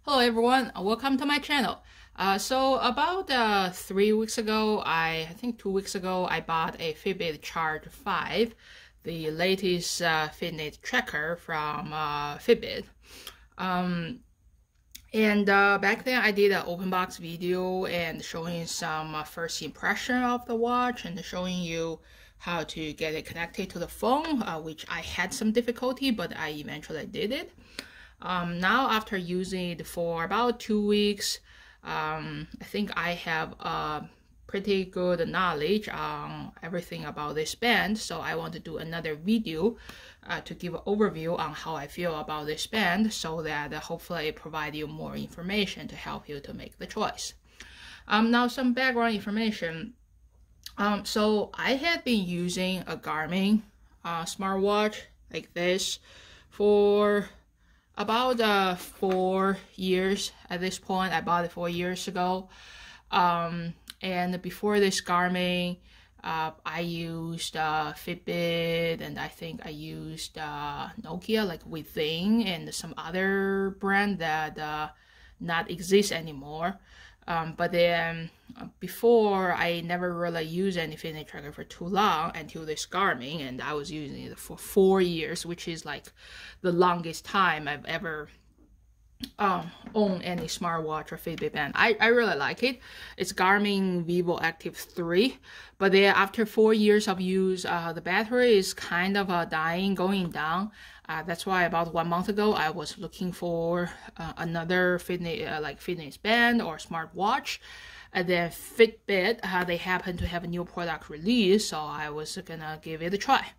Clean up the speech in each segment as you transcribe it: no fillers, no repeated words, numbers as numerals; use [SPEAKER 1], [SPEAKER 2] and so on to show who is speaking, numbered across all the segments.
[SPEAKER 1] Hello everyone, welcome to my channel. So about 3 weeks ago, I think 2 weeks ago, I bought a Fitbit Charge 5, the latest fitness tracker from Fitbit. Back then I did an open box video and showing some first impression of the watch and showing you how to get it connected to the phone, which I had some difficulty, but I eventually did it. Now after using it for about 2 weeks, I think I have a pretty good knowledge on everything about this band, so I want to do another video to give an overview on how I feel about this band, so that hopefully it provide you more information to help you to make the choice. Now some background information. So I had been using a Garmin smartwatch like this for about 4 years at this point. I bought it 4 years ago. And before this Garmin, I used Fitbit, and I think I used Nokia, like Within, and some other brand that not exist anymore. But then before, I never really used any fitness tracker for too long until this Garmin, and I was using it for 4 years, which is like the longest time I've ever owned any smartwatch or Fitbit band. I really like it. It's Garmin Vivoactive 3, but then after 4 years of use, the battery is kind of going down. That's why about 1 month ago, I was looking for another fitness band or smartwatch. And then Fitbit, they happen to have a new product release, so I was gonna give it a try.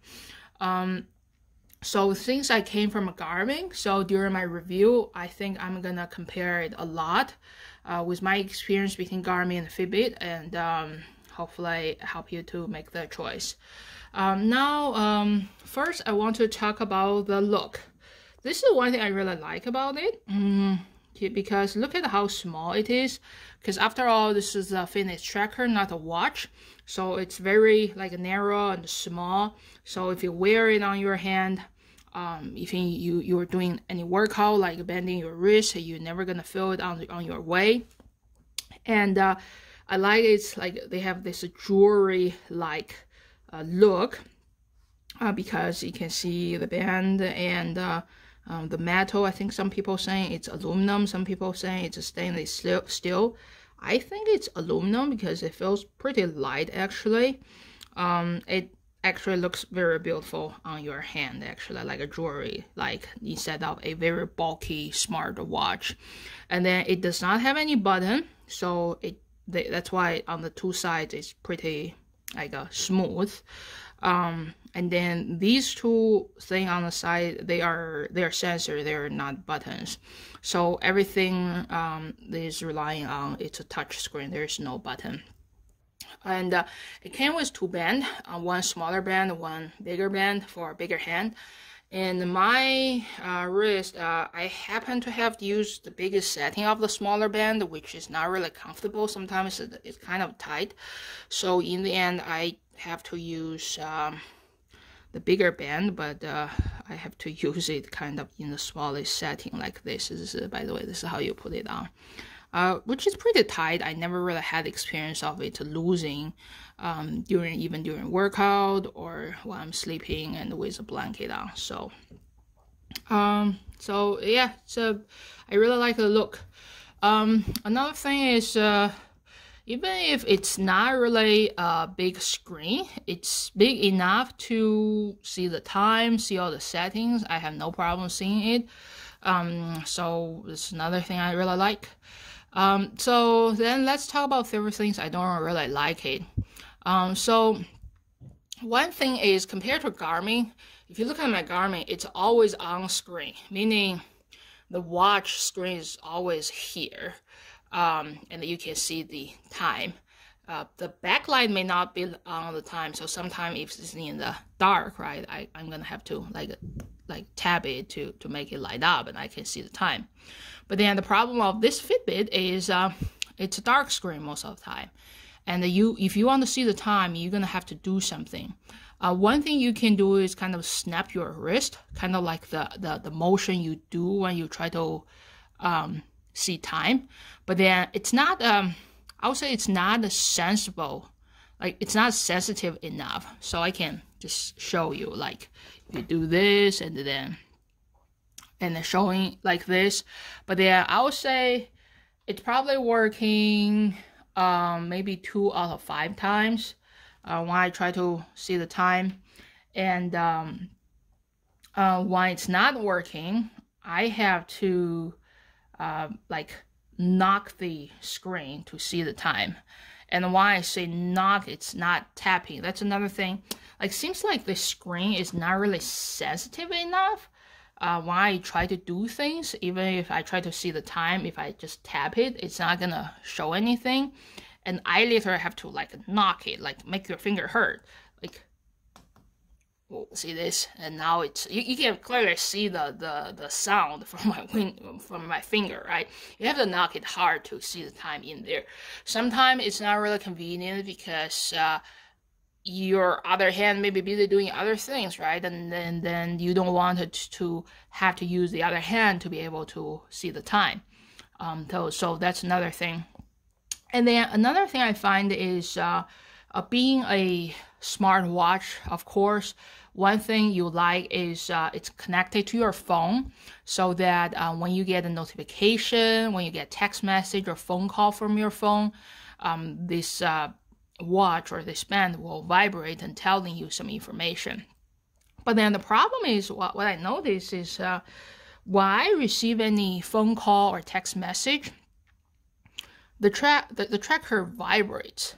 [SPEAKER 1] So since I came from a Garmin, so during my review, I think I'm gonna compare it a lot with my experience between Garmin and Fitbit, and hopefully help you to make the choice. First I want to talk about the look. This is one thing I really like about it, because look at how small it is. Because after all, this is a fitness tracker, not a watch, so it's very like narrow and small. So if you wear it on your hand, if you're doing any workout like bending your wrist, you're never gonna feel it on your way. And I like it's like they have this jewelry like look, because you can see the band and the metal. I think some people saying it's aluminum, some people saying it's a stainless steel. I think it's aluminum because it feels pretty light actually. It actually looks very beautiful on your hand, actually, like a jewelry, like instead of a very bulky smart watch. And then it does not have any button, so that's why on the two sides it's pretty like smooth. And then these two things on the side, they're sensor, they're not buttons. So everything is relying on it's a touch screen. There's no button. And it came with two bands, one smaller band, one bigger band for a bigger hand. And my wrist, I happen to have used the biggest setting of the smaller band, which is not really comfortable. Sometimes it's kind of tight. So in the end, I have to use the bigger band, but I have to use it kind of in the smallest setting like this. By the way, this is how you put it on. Which is pretty tight. I never really had experience of it losing even during workout or while I'm sleeping and with a blanket on. So yeah, so I really like the look. Another thing is, even if it's not really a big screen, it's big enough to see the time, see all the settings. I have no problem seeing it. So it's another thing I really like. So then let's talk about several things I don't really like it. So one thing is, compared to Garmin, if you look at my Garmin, it's always on screen, meaning the watch screen is always here, and you can see the time. The backlight may not be on the time, so sometimes if it's in the dark, right, I'm gonna have to like tap it to make it light up and I can see the time. But then the problem of this Fitbit is it's a dark screen most of the time, and if you want to see the time, you're gonna have to do something. One thing you can do is kind of snap your wrist, kind of like the motion you do when you try to see time, but then it's not, I would say it's not sensible, like it's not sensitive enough. So I can just show you, like if you do this and then showing like this, but then I would say it's probably working maybe 2 out of 5 times when I try to see the time. And when it's not working, I have to like knock the screen to see the time. And when I say knock, it's not tapping. That's another thing. Like, seems like the screen is not really sensitive enough. When I try to do things, even if I try to see the time, if I just tap it, it's not gonna show anything. And I literally have to like knock it, like make your finger hurt. Like, oh, see this? And now it's, you can clearly see the sound from my finger, right? You have to knock it hard to see the time in there. Sometimes it's not really convenient because your other hand may be busy doing other things, right? And then you don't want it to have to use the other hand to be able to see the time. So that's another thing. And then another thing I find is being a smartwatch, of course, one thing you like is it's connected to your phone, so that when you get a notification, when you get text message or phone call from your phone, this watch or this band will vibrate and telling you some information. But then the problem is, what I notice is when I receive any phone call or text message, the tracker vibrates,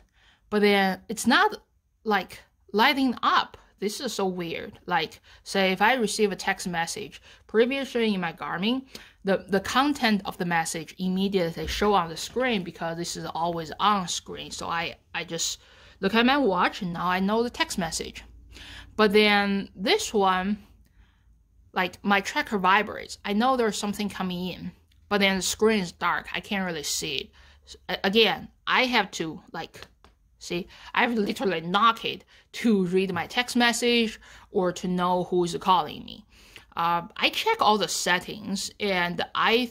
[SPEAKER 1] but then it's not like lighting up. This is so weird. Like, say if I receive a text message previously in my Garmin, the content of the message immediately show on the screen because this is always on screen. So I just look at my watch and now I know the text message. But then this one, like my tracker vibrates. I know there's something coming in, but then the screen is dark. I can't really see it. So, again, I have to like, see, I have to literally knock it to read my text message or to know who is calling me. I check all the settings and I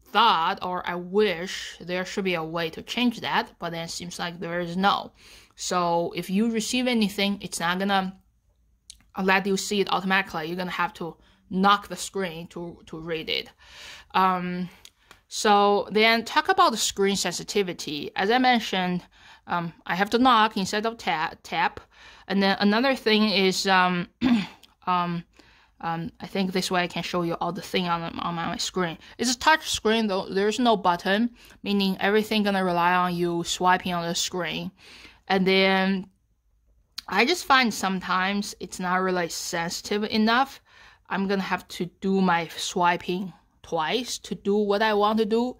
[SPEAKER 1] thought, or I wish there should be a way to change that, but then it seems like there is no. So if you receive anything, it's not gonna let you see it automatically. You're gonna have to knock the screen to read it. So then talk about the screen sensitivity. As I mentioned, I have to knock instead of tap. And then another thing is, I think this way I can show you all the thing on my screen. It's a touch screen though. There's no button, meaning everything gonna rely on you swiping on the screen. And then I just find sometimes it's not really sensitive enough. I'm gonna have to do my swiping twice to do what I want to do.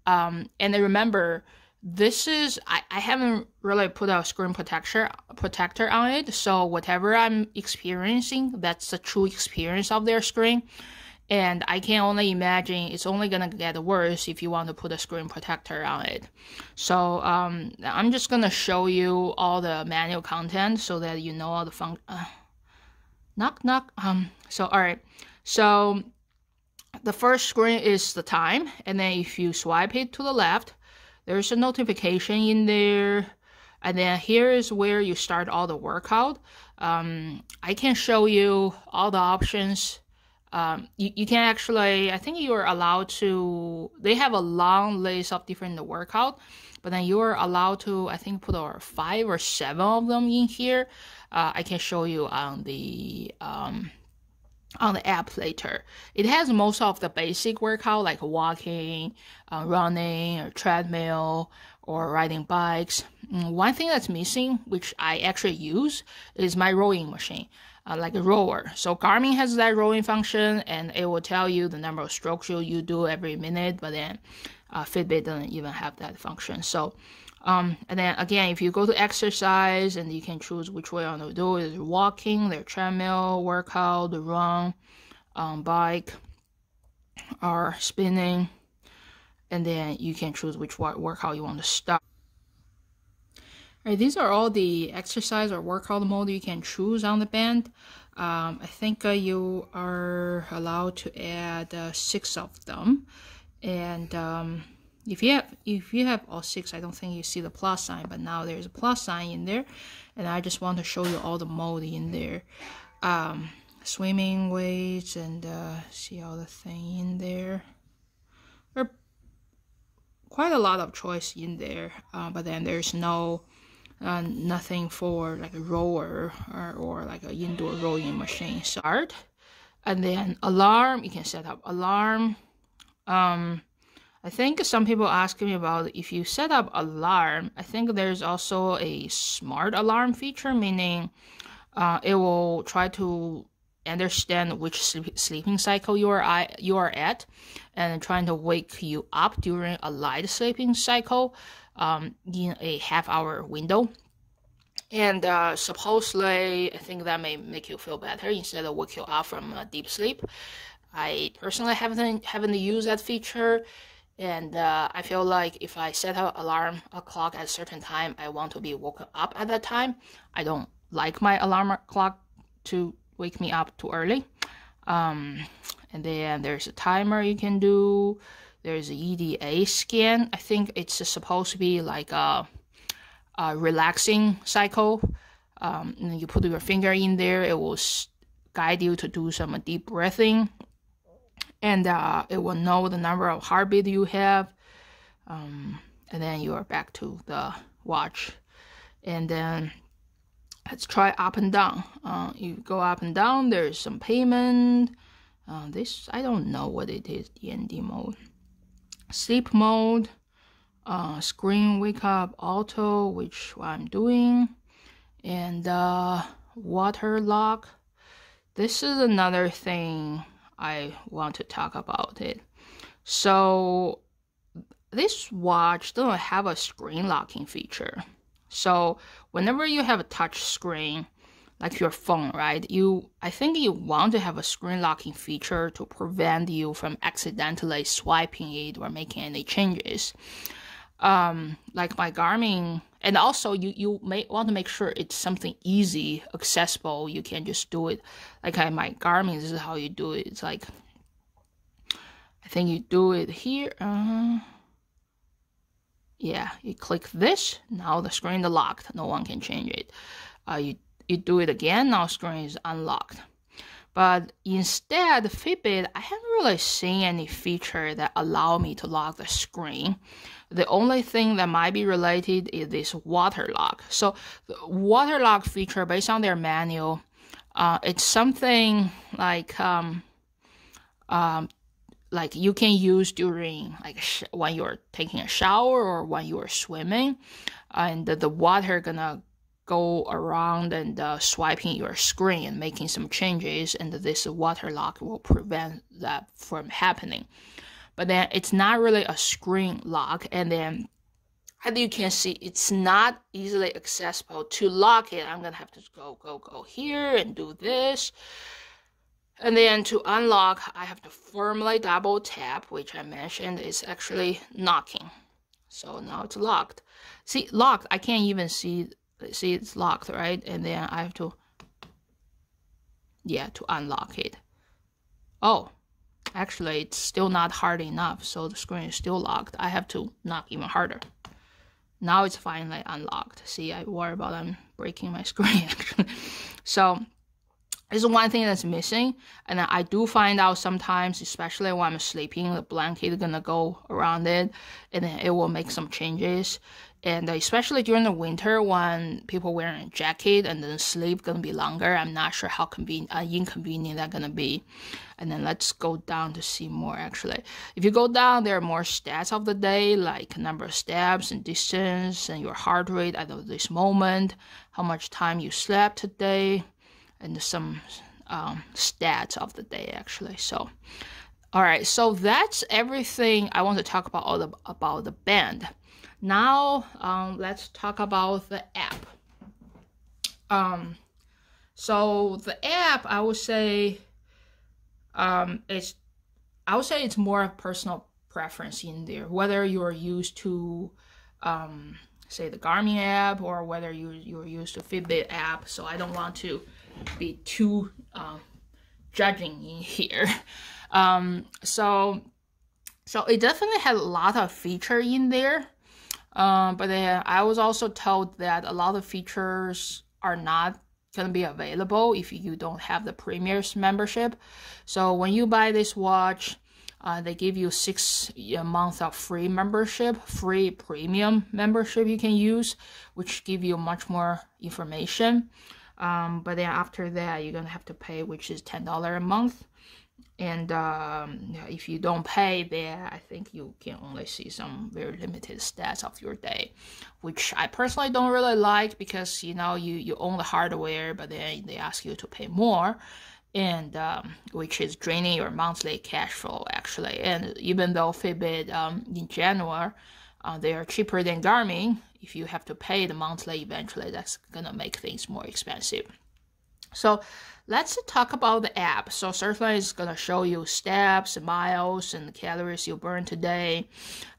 [SPEAKER 1] And I remember, this is, I haven't really put a screen protector on it, so whatever I'm experiencing, that's the true experience of their screen. And I can only imagine it's only gonna get worse if you want to put a screen protector on it. So I'm just gonna show you all the manual content so that you know all the knock. So alright, so the first screen is the time, and then if you swipe it to the left, there's a notification in there, and then here is where you start all the workout. I can show you all the options. You can actually, I think you are allowed to, they have a long list of different workout, but then you are allowed to, I think, put 5 or 7 of them in here. I can show you on the app later. It has most of the basic workout like walking, running, or treadmill, or riding bikes. One thing that's missing, which I actually use, is my rowing machine, like a rower. So Garmin has that rowing function, and it will tell you the number of strokes you do every minute, but then Fitbit doesn't even have that function. So and then again, if you go to exercise, and you can choose which way you want to do it, walking, the treadmill, workout, the run, bike, or spinning, and then you can choose which workout you want to start. Alright, these are all the exercise or workout mode you can choose on the band. I think you are allowed to add 6 of them. And if you have all 6, I don't think you see the plus sign, but now there's a plus sign in there. And I just want to show you all the mode in there. Swimming weights, and see all the thing in there. There are quite a lot of choice in there, but then there's no nothing for like a rower or like an indoor rowing machine. Start, and then alarm. You can set up alarm. I think some people ask me about if you set up alarm. I think there's also a smart alarm feature, meaning it will try to understand which sleeping cycle you are at, and trying to wake you up during a light sleeping cycle in a half-hour window. And supposedly, I think that may make you feel better instead of wake you up from deep sleep. I personally haven't used that feature, and I feel like if I set an alarm clock at a certain time, I want to be woken up at that time. I don't like my alarm clock to wake me up too early. And then there's a timer you can do. There's an EDA scan. I think it's supposed to be like a relaxing cycle. And you put your finger in there, it will guide you to do some deep breathing, and it will know the number of heartbeat you have, and then you are back to the watch. And then let's try up and down. You go up and down, there's some payment. This, I don't know what it is, DND mode. Sleep mode, screen wake up auto, which I'm doing, and water lock. This is another thing I want to talk about it. So this watch doesn't have a screen locking feature. So whenever you have a touch screen, like your phone, right? I think you want to have a screen locking feature to prevent you from accidentally swiping it or making any changes. Like my Garmin, and also you may want to make sure it's something easy, accessible. You can just do it. Like my Garmin, this is how you do it. It's like, I think you do it here. Yeah, you click this. Now the screen is locked. No one can change it. You do it again. Now screen is unlocked. But instead, Fitbit, I haven't really seen any feature that allow me to lock the screen. The only thing that might be related is this water lock. So the water lock feature, based on their manual, it's something like you can use during when you're taking a shower or when you're swimming, and the water gonna go around and swiping your screen and making some changes, and this water lock will prevent that from happening. But then it's not really a screen lock, and then as you can see, it's not easily accessible. To lock it, I'm gonna have to go here and do this. And then to unlock, I have to firmly double tap, which I mentioned is actually knocking. So now it's locked. See, locked, I can't even see it's locked, right? And then I have to, to unlock it. Oh, actually it's still not hard enough, so the screen is still locked. I have to knock even harder. Now it's finally unlocked. See, I worry about I'm breaking my screen actually. So this is one thing that's missing, and then I do find out sometimes, especially when I'm sleeping, the blanket is gonna go around it, and then it will make some changes. And especially during the winter when people wearing a jacket and then sleep gonna be longer, I'm not sure how inconvenient that's gonna be. And then let's go down to see more actually. If you go down, there are more stats of the day, like number of steps and distance and your heart rate at this moment, how much time you slept today, and some stats of the day actually. So, all right, so that's everything I want to talk about about the band. Now, let's talk about the app. So the app, I would say, it's more of personal preference in there. Whether you're used to, say the Garmin app, or whether you're used to Fitbit app. So I don't want to be too judging in here. So So it definitely had a lot of feature in there. But then I was also told that a lot of features are not going to be available if you don't have the Premier's membership. So when you buy this watch, they give you 6 months of free membership, free premium membership you can use, which give you much more information. But then after that, you're going to have to pay, which is $10 a month. And if you don't pay there, I think you can only see some very limited stats of your day, which I personally don't really like, because you own the hardware, but then they ask you to pay more, and which is draining your monthly cash flow actually. And even though Fitbit in general they are cheaper than Garmin, if you have to pay the monthly, eventually that's gonna make things more expensive. So let's talk about the app. So certainly it's going to show you steps, miles, and the calories you burn today.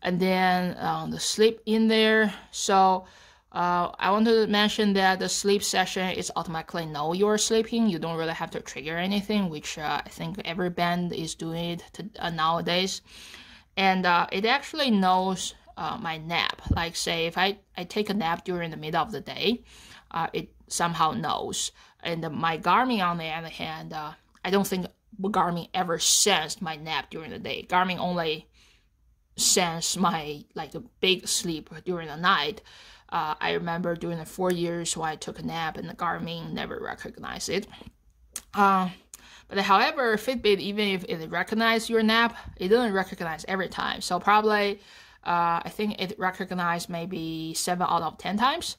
[SPEAKER 1] And then the sleep in there. So I want to mention that the sleep session is automatically know you're sleeping. You don't really have to trigger anything, which I think every band is doing it nowadays. And it actually knows my nap. Like say if I take a nap during the middle of the day, it somehow knows. And my Garmin, on the other hand, I don't think Garmin ever sensed my nap during the day. Garmin only sensed my a big sleep during the night. I remember during the 4 years when I took a nap, and the Garmin never recognized it. But however, Fitbit, even if it recognizes your nap, it doesn't recognize every time. So probably, I think it recognized maybe 7 out of 10 times.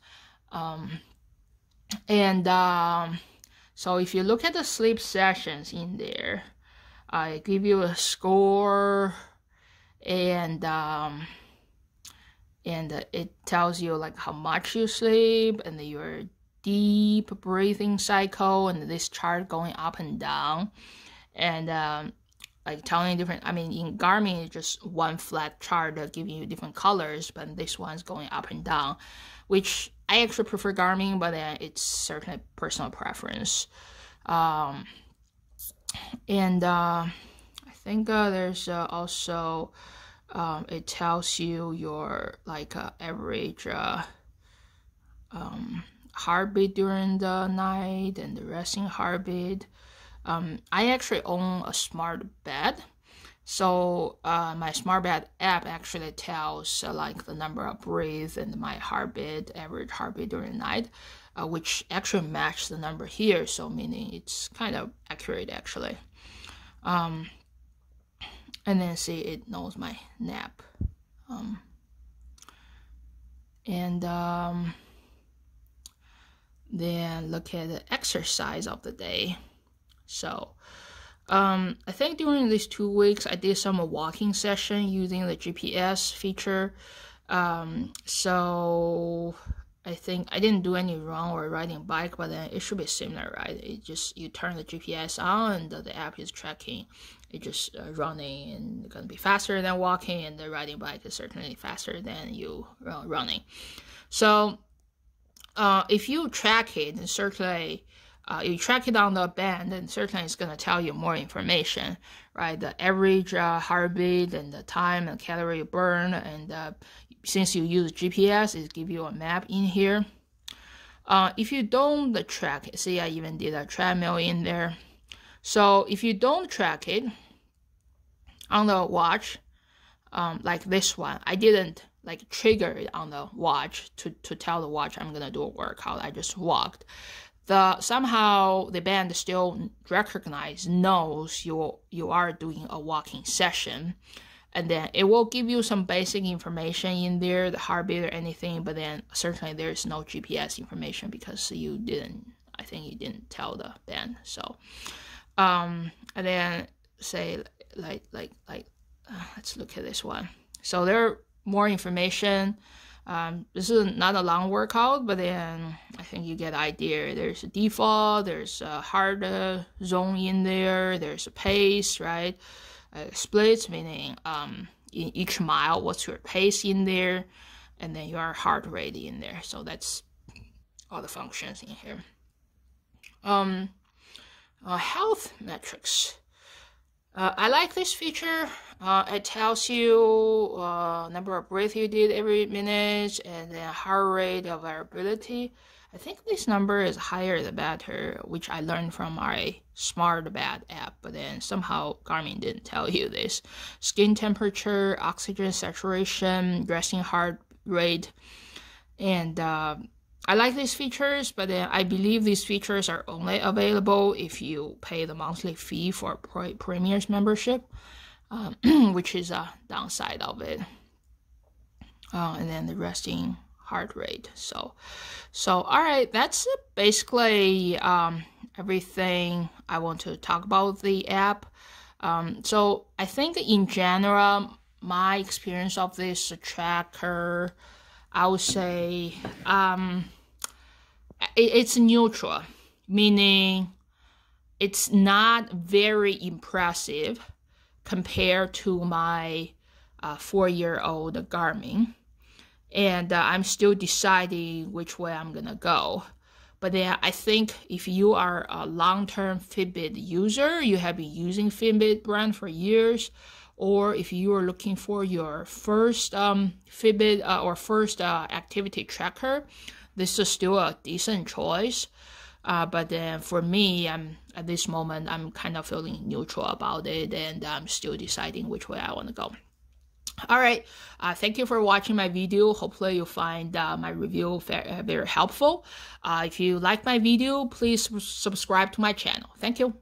[SPEAKER 1] So if you look at the sleep sessions in there, I give you a score, and it tells you like how much you sleep, and your deep breathing cycle, and this chart going up and down, and like telling you different. I mean, in Garmin, it's just one flat chart giving you different colors, but this one's going up and down, which I actually prefer Garmin, but it's certainly personal preference. I think there's also it tells you your average heartbeat during the night, and the resting heartbeat. I actually own a smart bed. So my smart bed app actually tells the number of breaths and my heartbeat, average heartbeat during the night, which actually match the number here. So meaning it's kind of accurate actually. And then see, it knows my nap. Then look at the exercise of the day. So I think during these 2 weeks, I did some walking session using the GPS feature. So I think I didn't do any run or riding bike, but then it should be similar, right? It just, you turn the GPS on, and the app is tracking. It just running, and it's gonna be faster than walking, and the riding bike is certainly faster than you running. So if you track it, and certainly you track it on the band, and certainly it's going to tell you more information, right? The average heartbeat, and the time and calorie burn, and since you use GPS, it gives you a map in here. If you don't track it, see, I even did a treadmill in there. So if you don't track it on the watch, like this one, I didn't trigger it on the watch to tell the watch I'm gonna do a workout. I just walked. Somehow the band still knows you are doing a walking session, and then it will give you some basic information in there, the heartbeat or anything, but then certainly there's no GPS information because I think you didn't tell the band. So and then say let's look at this one. So there are more information. This is not a long workout, but then I think you get the idea. There's a default, there's a hard zone in there, there's a pace, right? Splits, meaning in each mile, what's your pace in there, and then your heart rate in there. So that's all the functions in here. Health metrics. I like this feature. It tells you number of breaths you did every minute and then heart rate, variability. I think this number is higher the better, which I learned from my Smart Bed app, but then somehow Garmin didn't tell you this. Skin temperature, oxygen saturation, resting heart rate, and I like these features, but then I believe these features are only available if you pay the monthly fee for Premier's membership, which is a downside of it. And then the resting heart rate. So all right, that's basically everything I want to talk about the app. So I think in general, my experience of this tracker, I would say it's neutral, meaning it's not very impressive compared to my 4-year-old Garmin. And I'm still deciding which way I'm gonna go. But then I think if you are a long-term Fitbit user, you have been using Fitbit brand for years, or if you are looking for your first Fitbit or first activity tracker, this is still a decent choice. But then for me, at this moment, I'm kind of feeling neutral about it, and I'm still deciding which way I want to go. All right, thank you for watching my video. Hopefully you find my review very helpful. If you like my video, please subscribe to my channel. Thank you.